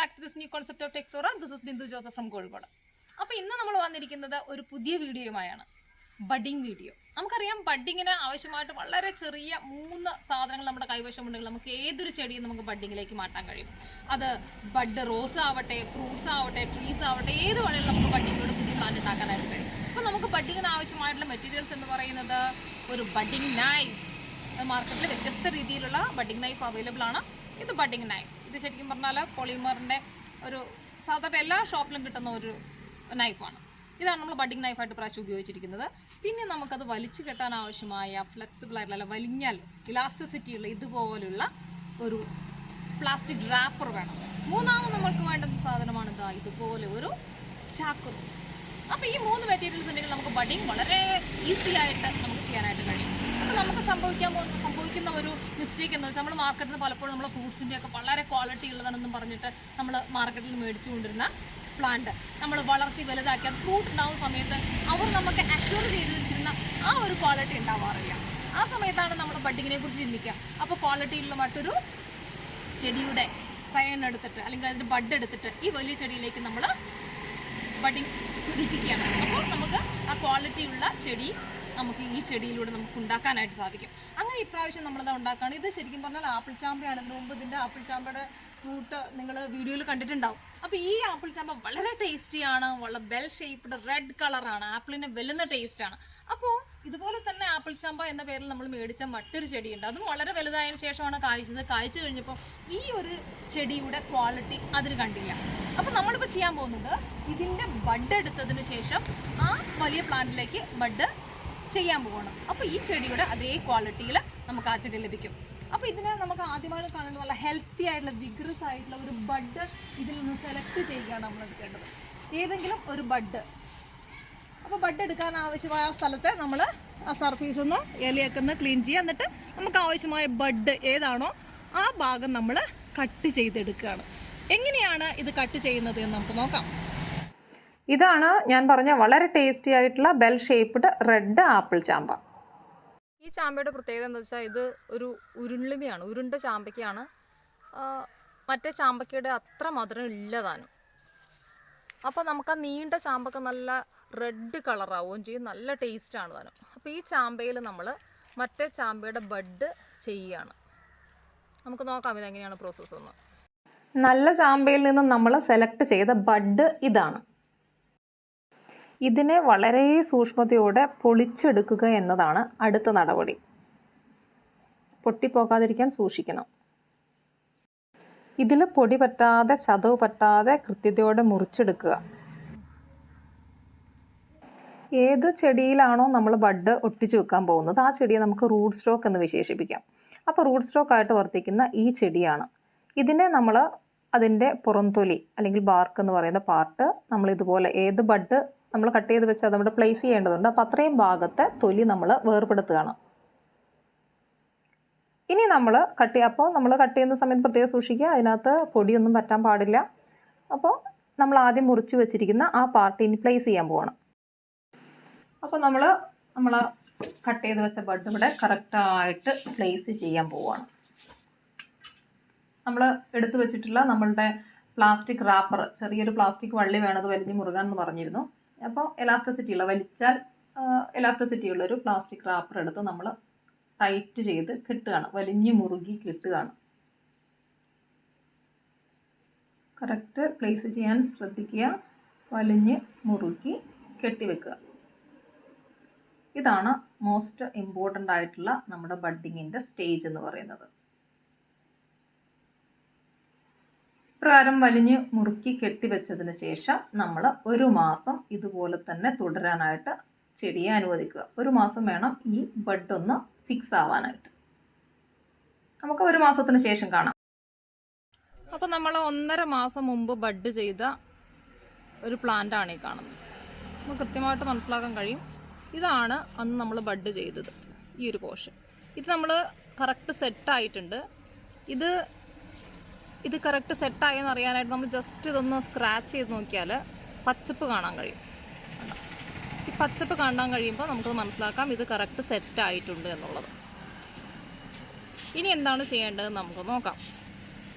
back to this new concept of Tech Flora. This is Bindu Joseph from Goldwater. അപ്പോൾ ഇന്ന് നമ്മൾ വന്നിരിക്കുന്നത് ഒരു പുതിയ വീഡിയോയുമായാണ്. Budding video. നമുക്കറിയാം ബഡിങ്ങിന് ആവശ്യമായിട്ട് വളരെ ചെറിയ 3 സാധനങ്ങൾ നമ്മുടെ കൈവശമുണ്ടെങ്കിൽ നമുക്ക് ഏതൊരു ചെടിയും നമുക്ക് ബഡിങ്ങിലേക്ക് മാറ്റാൻ കഴിയും. അത് ബഡ് റോസ് ആവട്ടെ, ഫ്രൂട്ട്സ് ആവട്ടെ, ട്രീസ് ആവട്ടെ, ഏത് വേണമെങ്കിലും നമുക്ക് ബഡിങ്ങിലൂടെ പുതിയ പ്ലാന്റ് ഉണ്ടാക്കാനായിട്ട് കഴിയും. അപ്പോൾ നമുക്ക് ബഡിങ്ങിന് ആവശ്യമായിട്ടുള്ള മെറ്റീരിയൽസ് എന്ന് പറയുന്നത് ഒരു ബഡിങ് നൈഫ്. മാർക്കറ്റിൽ വ്യത്യസ്ത രീതിയിലുള്ള ബഡിങ് നൈഫ് അവൈലബിൾ ആണ്. ഇത് ബഡിങ് നൈഫ്. ഇത് ശരിക്കും പറഞ്ഞാൽ പോളിമറിൻ്റെ ഒരു സാധാരണ എല്ലാ ഷോപ്പിലും കിട്ടുന്ന ഒരു നൈഫാണ്. ഇതാണ് നമ്മൾ ബഡിങ് നൈഫായിട്ട് പ്രാവശ്യം ഉപയോഗിച്ചിരിക്കുന്നത്. പിന്നെ നമുക്കത് വലിച്ചു കെട്ടാൻ ആവശ്യമായ ഫ്ലെക്സിബിൾ ആയിട്ടുള്ള വലിഞ്ഞാൽ ഇലാസ്റ്റിസിറ്റി ഉള്ള ഇതുപോലുള്ള ഒരു പ്ലാസ്റ്റിക് റാപ്പർ വേണം. മൂന്നാമത് നമ്മൾക്ക് വേണ്ടുന്ന സാധനമാണ് ഇതുപോലെ ഒരു ചാക്കുത്തി. അപ്പോൾ ഈ 3 മെറ്റീരിയൽസ് ഉണ്ടെങ്കിൽ നമുക്ക് ബഡിങ് വളരെ ഈസി ആയിട്ട് നമുക്ക് ചെയ്യാനായിട്ട് കഴിയും. അപ്പോൾ നമുക്ക് സംഭവിക്കുന്ന ഒരു മിസ്റ്റേക്ക് എന്ന് വെച്ചാൽ നമ്മൾ മാർക്കറ്റിൽ നിന്ന് പലപ്പോഴും നമ്മൾ ഫ്രൂട്ട്സിൻ്റെ ഒക്കെ വളരെ ക്വാളിറ്റി ഉള്ളതാണെന്നും പറഞ്ഞിട്ട് നമ്മൾ മാർക്കറ്റിൽ മേടിച്ചു കൊണ്ടിരുന്ന പ്ലാന്റ് നമ്മൾ വളർത്തി വലുതാക്കി അത് ഫ്രൂട്ട് ഉണ്ടാവുന്ന സമയത്ത് അവർ നമുക്ക് അഷ്യൂർ ചെയ്ത് വെച്ചിരുന്ന ആ ഒരു ക്വാളിറ്റി ഉണ്ടാവാറില്ല. ആ സമയത്താണ് നമ്മൾ ബഡിങ്ങിനെ കുറിച്ച് ചിന്തിക്കുക. അപ്പോൾ ക്വാളിറ്റിയുള്ള മറ്റൊരു ചെടിയുടെ സയൺ എടുത്തിട്ട് അല്ലെങ്കിൽ അതിൻ്റെ ബഡ് എടുത്തിട്ട് ഈ വലിയ ചെടിയിലേക്ക് നമ്മൾ ബഡിങ് പിടിപ്പിക്കുകയാണ്. അപ്പോൾ നമുക്ക് ആ ക്വാളിറ്റിയുള്ള ചെടി നമുക്ക് ഈ ചെടിയിലൂടെ നമുക്ക് ഉണ്ടാക്കാനായിട്ട് സാധിക്കും. അങ്ങനെ ഇപ്രാവശ്യം നമ്മളത് ഉണ്ടാക്കുകയാണ്. ഇത് ശരിക്കും പറഞ്ഞാൽ ആപ്പിൾ ചാമ്പയാണ്. ഇതിന് മുമ്പ് ഇതിൻ്റെ ആപ്പിൾ ചാമ്പയുടെ ഫ്രൂട്ട് നിങ്ങൾ വീഡിയോയിൽ കണ്ടിട്ടുണ്ടാവും. അപ്പോൾ ഈ ആപ്പിൾ ചാമ്പ വളരെ ടേസ്റ്റിയാണ്, വളരെ ബെൽ ഷേപ്പ്ഡ് റെഡ് കളറാണ്, ആപ്പിളിന് വെല്ലുന്ന ടേസ്റ്റാണ്. അപ്പോൾ ഇതുപോലെ തന്നെ ആപ്പിൾ ചാമ്പ എന്ന പേരിൽ നമ്മൾ മേടിച്ച മറ്റൊരു ചെടിയുണ്ട്. അതും വളരെ വലുതായതിനു ശേഷമാണ് കായ്ച്ചത്. കായ്ച്ചു കഴിഞ്ഞപ്പോൾ ഈ ഒരു ചെടിയുടെ ക്വാളിറ്റി അതിന് കണ്ടില്ല. അപ്പോൾ നമ്മളിപ്പോൾ ചെയ്യാൻ പോകുന്നത് ഇതിൻ്റെ ബഡ് എടുത്തതിന് ശേഷം ആ വലിയ പ്ലാന്റിലേക്ക് ബഡ് ചെയ്യാൻ പോകണം. അപ്പോൾ ഈ ചെടിയുടെ അതേ ക്വാളിറ്റിയിൽ നമുക്ക് ആ ചെടി ലഭിക്കും. അപ്പോൾ ഇതിനെ നമുക്ക് ആദ്യമായിട്ട് കാണേണ്ടത് നല്ല ഹെൽത്തി ആയിട്ടുള്ള വിഗ്രസ് ആയിട്ടുള്ള ഒരു ബഡ് ഇതിൽ നിന്ന് സെലക്ട് ചെയ്യുകയാണ് നമ്മൾ എടുക്കേണ്ടത്. ഏതെങ്കിലും ഒരു ബഡ്. അപ്പോൾ ബഡ് എടുക്കാൻ ആവശ്യമായ സ്ഥലത്തെ നമ്മൾ ആ സർഫേസ് ഒന്ന് ഇലയൊക്കെ ഒന്ന് ക്ലീൻ ചെയ്യുക. എന്നിട്ട് നമുക്ക് ആവശ്യമായ ബഡ് ഏതാണോ ആ ഭാഗം നമ്മൾ കട്ട് ചെയ്തെടുക്കുകയാണ്. എങ്ങനെയാണ് ഇത് കട്ട് ചെയ്യുന്നത് എന്ന് നമുക്ക് നോക്കാം. ഇതാണ് ഞാൻ പറഞ്ഞ വളരെ ടേസ്റ്റി ആയിട്ടുള്ള ബെൽ ഷേപ്പ്ഡ് റെഡ് ആപ്പിൾ ചാമ്പ. ഈ ചാമ്പയുടെ പ്രത്യേകത എന്താ വെച്ചാൽ ഇത് ഒരു ഉരുളിമയാണ്, ഉരുണ്ട ചാമ്പയ്ക്കാണ്. മറ്റേ ചാമ്പയ്ക്കയുടെ അത്ര മധുരം ഇല്ലതാനും. അപ്പോൾ നമുക്ക് ആ നീണ്ട ചാമ്പക്ക നല്ല റെഡ് കളറാവുകയും ചെയ്യും, നല്ല ടേസ്റ്റാണ് താനും. അപ്പോൾ ഈ ചാമ്പയിൽ നമ്മൾ മറ്റേ ചാമ്പയുടെ ബഡ് ചെയ്യുകയാണ്. നമുക്ക് നോക്കാം ഇതെങ്ങനെയാണ് പ്രോസസ്സ് ഒന്ന്. നല്ല ചാമ്പയിൽ നിന്ന് നമ്മൾ സെലക്ട് ചെയ്ത ബഡ് ഇതാണ്. ഇതിനെ വളരെ സൂക്ഷ്മതയോടെ പൊളിച്ചെടുക്കുക എന്നതാണ് അടുത്ത നടപടി. പൊട്ടിപ്പോകാതിരിക്കാൻ സൂക്ഷിക്കണം. ഇതിൽ പൊടി പറ്റാതെ ചതവ് പറ്റാതെ കൃത്യതയോടെ മുറിച്ചെടുക്കുക. ഏത് ചെടിയിലാണോ നമ്മൾ ബഡ് ഒട്ടിച്ചു വെക്കാൻ പോകുന്നത് ആ ചെടിയെ നമുക്ക് റൂട്ട് സ്റ്റോക്ക് എന്ന് വിശേഷിപ്പിക്കാം. അപ്പോൾ റൂട്ട് സ്റ്റോക്കായിട്ട് വർത്തിക്കുന്ന ഈ ചെടിയാണ്. ഇതിനെ നമ്മൾ അതിൻ്റെ പുറംതൊലി അല്ലെങ്കിൽ ബാർക്ക് എന്ന് പറയുന്ന പാർട്ട് നമ്മൾ ഇതുപോലെ ഏത് ബഡ് നമ്മൾ കട്ട് ചെയ്ത് വെച്ച് അതവിടെ പ്ലേസ് ചെയ്യേണ്ടതുണ്ട്. അപ്പോൾ അത്രയും ഭാഗത്തെ തൊലി നമ്മൾ വേർപെടുത്തുകയാണ്. ഇനി നമ്മൾ കട്ട് ചെയ്യുന്ന സമയത്ത് പ്രത്യേകം സൂക്ഷിക്കുക, അതിനകത്ത് പൊടിയൊന്നും പറ്റാൻ പാടില്ല. അപ്പോൾ നമ്മൾ ആദ്യം മുറിച്ച് വെച്ചിരിക്കുന്ന ആ പാർട്ട് ഇനി പ്ലേസ് ചെയ്യാൻ പോവാണ്. അപ്പോൾ നമ്മൾ കട്ട് ചെയ്ത് വെച്ച ബഡ് ഇവിടെ കറക്റ്റായിട്ട് പ്ലേസ് ചെയ്യാൻ പോവുകയാണ്. നമ്മൾ എടുത്തു വെച്ചിട്ടുള്ള നമ്മളുടെ പ്ലാസ്റ്റിക് റാപ്പർ, ചെറിയൊരു പ്ലാസ്റ്റിക് വള്ളി വേണത് വലിഞ്ഞ് മുറുകാൻ എന്ന് പറഞ്ഞിരുന്നു. അപ്പോൾ വലിച്ചാൽ എലാസ്റ്റിസിറ്റി ഉള്ളൊരു പ്ലാസ്റ്റിക് റാപ്പർ എടുത്ത് നമ്മൾ ടൈറ്റ് ചെയ്ത് കെട്ടുകയാണ്, വലിഞ്ഞ് മുറുകി കെട്ടുകയാണ്. കറക്റ്റ് പ്ലേസ് ചെയ്യാൻ ശ്രദ്ധിക്കുക, വലിഞ്ഞ് മുറുകി കെട്ടിവെക്കുക. ഇതാണ് മോസ്റ്റ് ഇമ്പോർട്ടൻ്റ് ആയിട്ടുള്ള നമ്മുടെ ബഡിങ്ങിൻ്റെ സ്റ്റേജ് എന്ന് പറയുന്നത്. പ്രകാരം വലിഞ്ഞ് മുറുക്കി കെട്ടിവെച്ചതിന് ശേഷം നമ്മൾ 1 മാസം ഇതുപോലെ തന്നെ തുടരാനായിട്ട് ചെടിയെ അനുവദിക്കുക. 1 മാസം വേണം ഈ ബഡ് ഒന്ന് ഫിക്സ് ആവാനായിട്ട്. നമുക്ക് 1 മാസത്തിന് ശേഷം കാണാം. അപ്പോൾ നമ്മൾ 1.5 മാസം മുമ്പ് ബഡ് ചെയ്ത ഒരു പ്ലാന്റ് ആണ് ഈ കാണുന്നത്. നമുക്ക് കൃത്യമായിട്ട് മനസ്സിലാക്കാൻ കഴിയും. ഇതാണ് അന്ന് നമ്മൾ ബഡ് ചെയ്തത്, ഈ ഒരു പോർഷൻ. ഇത് നമ്മൾ കറക്റ്റ് സെറ്റായിട്ടുണ്ട്. ഇത് കറക്റ്റ് സെറ്റായെന്ന് അറിയാനായിട്ട് നമ്മൾ ജസ്റ്റ് ഇതൊന്ന് സ്ക്രാച്ച് ചെയ്ത് നോക്കിയാൽ പച്ചപ്പ് കാണാൻ കഴിയും. ഈ പച്ചപ്പ് കാണാൻ കഴിയുമ്പോൾ നമുക്കത് മനസ്സിലാക്കാം ഇത് കറക്റ്റ് സെറ്റായിട്ടുണ്ട് എന്നുള്ളത്. ഇനി എന്താണ് ചെയ്യേണ്ടതെന്ന് നമുക്ക് നോക്കാം.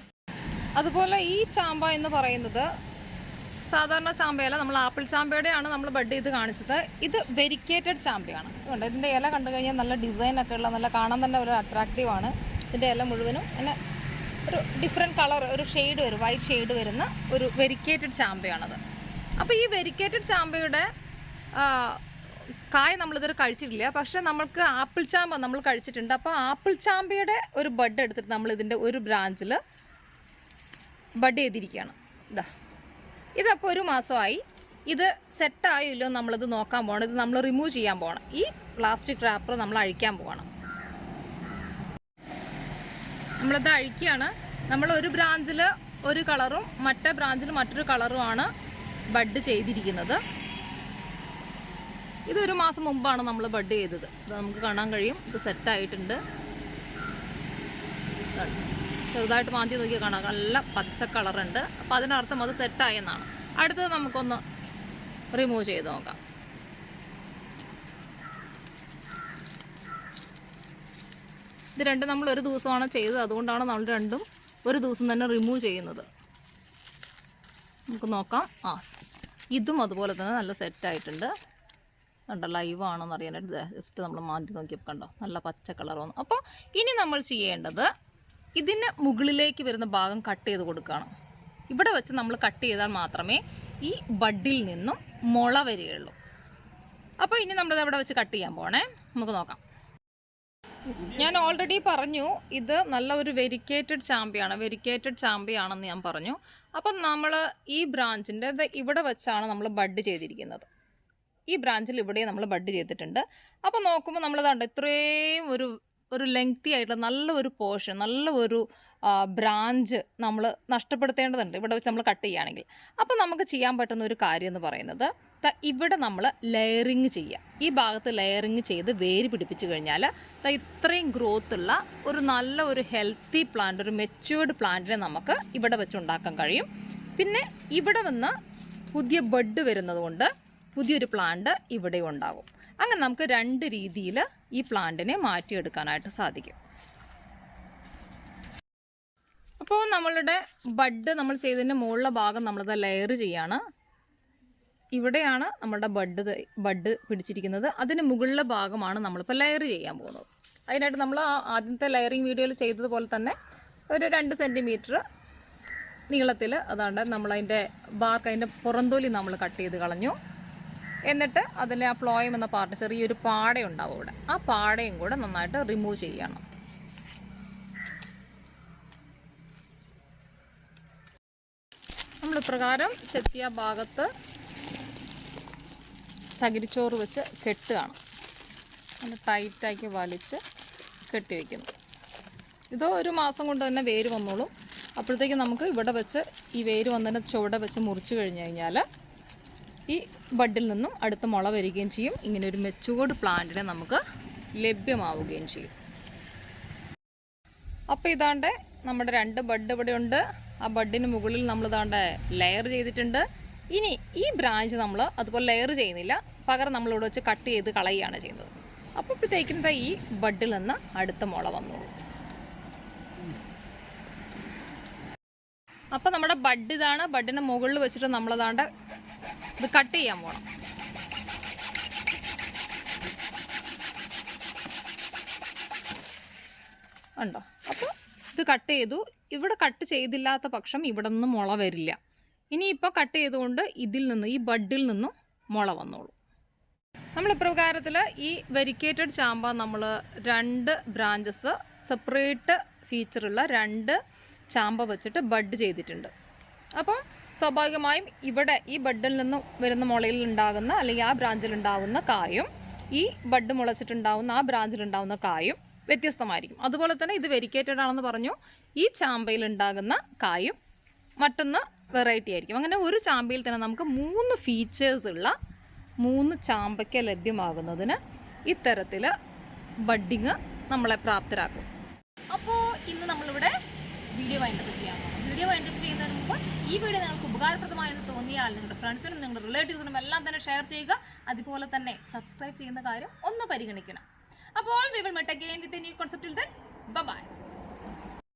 അതുപോലെ ഈ ചാമ്പ എന്ന് പറയുന്നത് സാധാരണ ചാമ്പയല്ല, നമ്മൾ ആപ്പിൾ ചാമ്പയുടെയാണ് നമ്മൾ ബഡ് ചെയ്ത് കാണിച്ചത്. ഇത് വെരിക്കേറ്റഡ് ചാമ്പയാണ്. അതുകൊണ്ട് ഇതിൻ്റെ ഇല കണ്ടു കഴിഞ്ഞാൽ നല്ല ഡിസൈനൊക്കെ ഉള്ള, നല്ല കാണാൻ തന്നെ ഒരു അട്രാക്റ്റീവാണ്. ഇതിൻ്റെ ഇല മുഴുവനും പിന്നെ ഒരു ഡിഫറെൻറ്റ് കളർ, ഒരു ഷെയ്ഡ് വരും, വൈറ്റ് ഷെയ്ഡ് വരുന്ന ഒരു വെരിക്കേറ്റഡ് ചാമ്പയാണത്. അപ്പോൾ ഈ വെരിക്കേറ്റഡ് ചാമ്പയുടെ കായ നമ്മളിതുവരെ കഴിച്ചിട്ടില്ല, പക്ഷേ നമ്മൾക്ക് ആപ്പിൾ ചാമ്പ നമ്മൾ കഴിച്ചിട്ടുണ്ട്. അപ്പോൾ ആപ്പിൾ ചാമ്പയുടെ ഒരു ബഡ് എടുത്തിട്ട് നമ്മൾ ഇതിൻ്റെ ഒരു ബ്രാഞ്ചിൽ ബഡ് ചെയ്തിരിക്കുകയാണ്. ഇതപ്പോൾ 1 മാസമായി. ഇത് സെറ്റായോ ഇല്ലയോ നമ്മളിത് നോക്കാൻ പോകണം. ഇത് നമ്മൾ റിമൂവ് ചെയ്യാൻ പോകണം. ഈ പ്ലാസ്റ്റിക് റാപ്പർ നമ്മൾ അഴിക്കാൻ പോകണം. നമ്മളിത് അഴിക്കുകയാണ്. നമ്മൾ ഒരു ബ്രാഞ്ചിൽ ഒരു കളറും മറ്റേ ബ്രാഞ്ചിൽ മറ്റൊരു കളറുമാണ് ബഡ് ചെയ്തിരിക്കുന്നത്. ഇത് 1 മാസം മുമ്പാണ് നമ്മൾ ബഡ് ചെയ്തത്. ഇത് നമുക്ക് കാണാൻ കഴിയും. ഇത് സെറ്റായിട്ടുണ്ട്. ചെറുതായിട്ട് മാന്തി നോക്കിയാൽ കാണാം, നല്ല പച്ച കളറുണ്ട്. അപ്പം അതിനർത്ഥം അത് സെറ്റായെന്നാണ്. അടുത്തത് നമുക്കൊന്ന് റിമൂവ് ചെയ്ത് നോക്കാം. ഇത് രണ്ടും നമ്മൾ ഒരു ദിവസമാണ് ചെയ്തത്, അതുകൊണ്ടാണ് നമ്മൾ രണ്ടും ഒരു ദിവസം തന്നെ റിമൂവ് ചെയ്യുന്നത്. നമുക്ക് നോക്കാം. ഇതും അതുപോലെ തന്നെ നല്ല സെറ്റായിട്ടുണ്ട്. കണ്ടോ, ലൈവ് ആണെന്ന് അറിയാനായിട്ട് ജസ്റ്റ് നമ്മൾ മാന്തി നോക്കിയപ്പോൾ കണ്ടോ നല്ല പച്ച കളർ വന്നു. അപ്പോൾ ഇനി നമ്മൾ ചെയ്യേണ്ടത് ഇതിന് മുകളിലേക്ക് വരുന്ന ഭാഗം കട്ട് ചെയ്ത് കൊടുക്കുകയാണ്. ഇവിടെ വെച്ച് നമ്മൾ കട്ട് ചെയ്താൽ മാത്രമേ ഈ ബഡിൽ നിന്നും മുള വരികയുള്ളൂ. അപ്പോൾ ഇനി നമ്മളിത് അവിടെ വെച്ച് കട്ട് ചെയ്യാൻ പോകണേ. നമുക്ക് നോക്കാം. ഞാൻ ഓൾറെഡി പറഞ്ഞു ഇത് നല്ല ഒരു വെരിക്കേറ്റഡ് ചാമ്പയാണെന്ന് ഞാൻ പറഞ്ഞു. അപ്പം നമ്മൾ ഈ ബ്രാഞ്ചിൻ്റെ ഇവിടെ വെച്ചാണ് നമ്മൾ ബഡ് ചെയ്തിരിക്കുന്നത്. ഈ ബ്രാഞ്ചിൽ ഇവിടെ നമ്മൾ ബഡ് ചെയ്തിട്ടുണ്ട്. അപ്പോൾ നോക്കുമ്പോൾ നമ്മൾ കണ്ട ഇത്രയും ഒരു ലെങ്തി ആയിട്ടുള്ള നല്ലൊരു പോർഷൻ, നല്ലൊരു ബ്രാഞ്ച് നമ്മൾ നഷ്ടപ്പെടുത്തേണ്ടതുണ്ട് ഇവിടെ വെച്ച് നമ്മൾ കട്ട് ചെയ്യുകയാണെങ്കിൽ. അപ്പോൾ നമുക്ക് ചെയ്യാൻ പറ്റുന്ന ഒരു കാര്യം എന്ന് പറയുന്നത് ഇവിടെ നമ്മൾ ലെയറിങ് ചെയ്യുക. ഈ ഭാഗത്ത് ലെയറിങ് ചെയ്ത് വേര് പിടിപ്പിച്ച് കഴിഞ്ഞാൽ ഇത്രയും ഗ്രോത്തുള്ള ഒരു ഹെൽത്തി പ്ലാന്റ്, ഒരു മെച്യൂർഡ് പ്ലാന്റിനെ നമുക്ക് ഇവിടെ വെച്ച് ഉണ്ടാക്കാൻ കഴിയും. പിന്നെ ഇവിടെ വന്ന് പുതിയ ബഡ് വരുന്നത് കൊണ്ട് പുതിയൊരു പ്ലാന്റ് ഇവിടെ ഉണ്ടാകും. അങ്ങനെ നമുക്ക് 2 രീതിയിൽ ഈ പ്ലാന്റിനെ മാറ്റിയെടുക്കാനായിട്ട് സാധിക്കും. അപ്പോൾ നമ്മളുടെ ബഡ് നമ്മൾ ചെയ്തതിൻ്റെ മുകളിലെ ഭാഗം നമ്മളിത് ലെയർ ചെയ്യാണ്. ഇവിടെയാണ് നമ്മുടെ ബഡ് പിടിച്ചിരിക്കുന്നത്. അതിന് മുകളിലെ ഭാഗമാണ് നമ്മളിപ്പോൾ ലെയർ ചെയ്യാൻ പോകുന്നത്. അതിനായിട്ട് നമ്മൾ ആദ്യത്തെ ലെയറിങ് വീഡിയോയിൽ ചെയ്തതുപോലെ തന്നെ ഒരു 2 സെൻറ്റിമീറ്റർ നീളത്തിൽ അതാണ്ട് നമ്മളതിൻ്റെ ബാർക്ക്, അതിൻ്റെ പുറന്തോലി നമ്മൾ കട്ട് ചെയ്ത് കളഞ്ഞു. എന്നിട്ട് അതിൽ ആ ഫ്ലോയം എന്ന പാർട്ട്, ചെറിയൊരു പാടയുണ്ടാവും ഇവിടെ, ആ പാടയും കൂടെ നന്നായിട്ട് റിമൂവ് ചെയ്യണം. നമ്മൾ ഇപ്രകാരം ചെത്തിയ ഭാഗത്ത് ചകിരിച്ചോറ് വെച്ച് കെട്ടുകയാണ്. അത് ടൈറ്റാക്കി വലിച്ച് കെട്ടി വയ്ക്കുന്നു. ഇത് 1 മാസം കൊണ്ട് തന്നെ വേര് വന്നോളും. അപ്പോഴത്തേക്കും നമുക്ക് ഇവിടെ വെച്ച് ഈ വേര് വന്നതിന് ചുവടെ വെച്ച് മുറിച്ച് കഴിഞ്ഞ് കഴിഞ്ഞാൽ ഈ ബഡിൽ നിന്നും അടുത്ത മുള വരികയും ചെയ്യും. ഇങ്ങനെ ഒരു മെച്യൂർഡ് പ്ലാന്റിനെ നമുക്ക് ലഭ്യമാവുകയും ചെയ്യും. അപ്പോൾ ഇതാണ്ട് നമ്മുടെ 2 ബഡ് ഇവിടെ ഉണ്ട്. ആ ബഡിന് മുകളിൽ നമ്മൾ ഇതാണ്ട് ലെയർ ചെയ്തിട്ടുണ്ട്. ഇനി ഈ ബ്രാഞ്ച് നമ്മൾ അതുപോലെ ലെയർ ചെയ്യുന്നില്ല, പകരം നമ്മളിവിടെ വെച്ച് കട്ട് ചെയ്ത് കളയുകയാണ് ചെയ്യുന്നത്. അപ്പോൾ ഇപ്പോഴത്തേക്കും ഈ ബഡിൽ നിന്ന് അടുത്ത മുള വന്നോളൂ. അപ്പോൾ നമ്മുടെ ബഡ് ഇതാണ്. ബഡിന് മുകളിൽ വെച്ചിട്ട് നമ്മളതാണ്ട് ഇത് കട്ട് ചെയ്യാൻ പോകണം. ഉണ്ടോ? അപ്പോൾ ഇത് കട്ട് ചെയ്തു. ഇവിടെ കട്ട് ചെയ്തില്ലാത്ത പക്ഷം ഇവിടെ നിന്ന് മുള വരില്ല. ഇനിയിപ്പോൾ കട്ട് ചെയ്തുകൊണ്ട് ഇതിൽ നിന്ന്, ഈ ബഡിൽ നിന്നും മുള വന്നോളൂ. നമ്മൾ ഇപ്രകാരത്തിൽ ഈ വെരിക്കേറ്റഡ് ചാമ്പ നമ്മൾ 2 ബ്രാഞ്ചസ് സെപ്പറേറ്റ് ഫീച്ചറുള്ള 2 ചാമ്പ വെച്ചിട്ട് ബഡ് ചെയ്തിട്ടുണ്ട്. അപ്പം സ്വാഭാവികമായും ഇവിടെ ഈ ബഡിൽ നിന്നും വരുന്ന മുളയിൽ ഉണ്ടാകുന്ന, അല്ലെങ്കിൽ ആ ബ്രാഞ്ചിൽ ഉണ്ടാകുന്ന കായും ഈ ബഡ് മുളച്ചിട്ടുണ്ടാകുന്ന ആ ബ്രാഞ്ചിൽ ഉണ്ടാകുന്ന കായും വ്യത്യസ്തമായിരിക്കും. അതുപോലെ തന്നെ ഇത് വെരിക്കേറ്റഡ് ആണെന്ന് പറഞ്ഞു. ഈ ചാമ്പയിൽ ഉണ്ടാകുന്ന കായും മറ്റൊന്ന് വെറൈറ്റി ആയിരിക്കും. അങ്ങനെ ഒരു ചാമ്പയിൽ തന്നെ നമുക്ക് 3 ഫീച്ചേഴ്സ് ഉള്ള 3 ചാമ്പയ്ക്ക ലഭ്യമാകുന്നതിന് ഇത്തരത്തിൽ ബഡിങ് നമ്മളെ പ്രാപ്തരാക്കും. അപ്പോൾ ഇന്ന് നമ്മളിവിടെ വീഡിയോ വൈൻഡപ്പ് ചെയ്യാൻ പോകും. വീഡിയോ വൈൻഡപ്പ് ചെയ്യുന്നതിന് മുമ്പ് ഈ വീഡിയോ നിങ്ങൾക്ക് ഉപകാരപ്രദമായെന്ന് തോന്നിയാൽ നിങ്ങളുടെ ഫ്രണ്ട്സിനും നിങ്ങളുടെ റിലേറ്റീവ്സിനും എല്ലാം തന്നെ ഷെയർ ചെയ്യുക. അതുപോലെ തന്നെ സബ്സ്ക്രൈബ് ചെയ്യുന്ന കാര്യം ഒന്ന് പരിഗണിക്കണം. അപ്പോൾ we will meet again with a new concept. Till then, bye bye.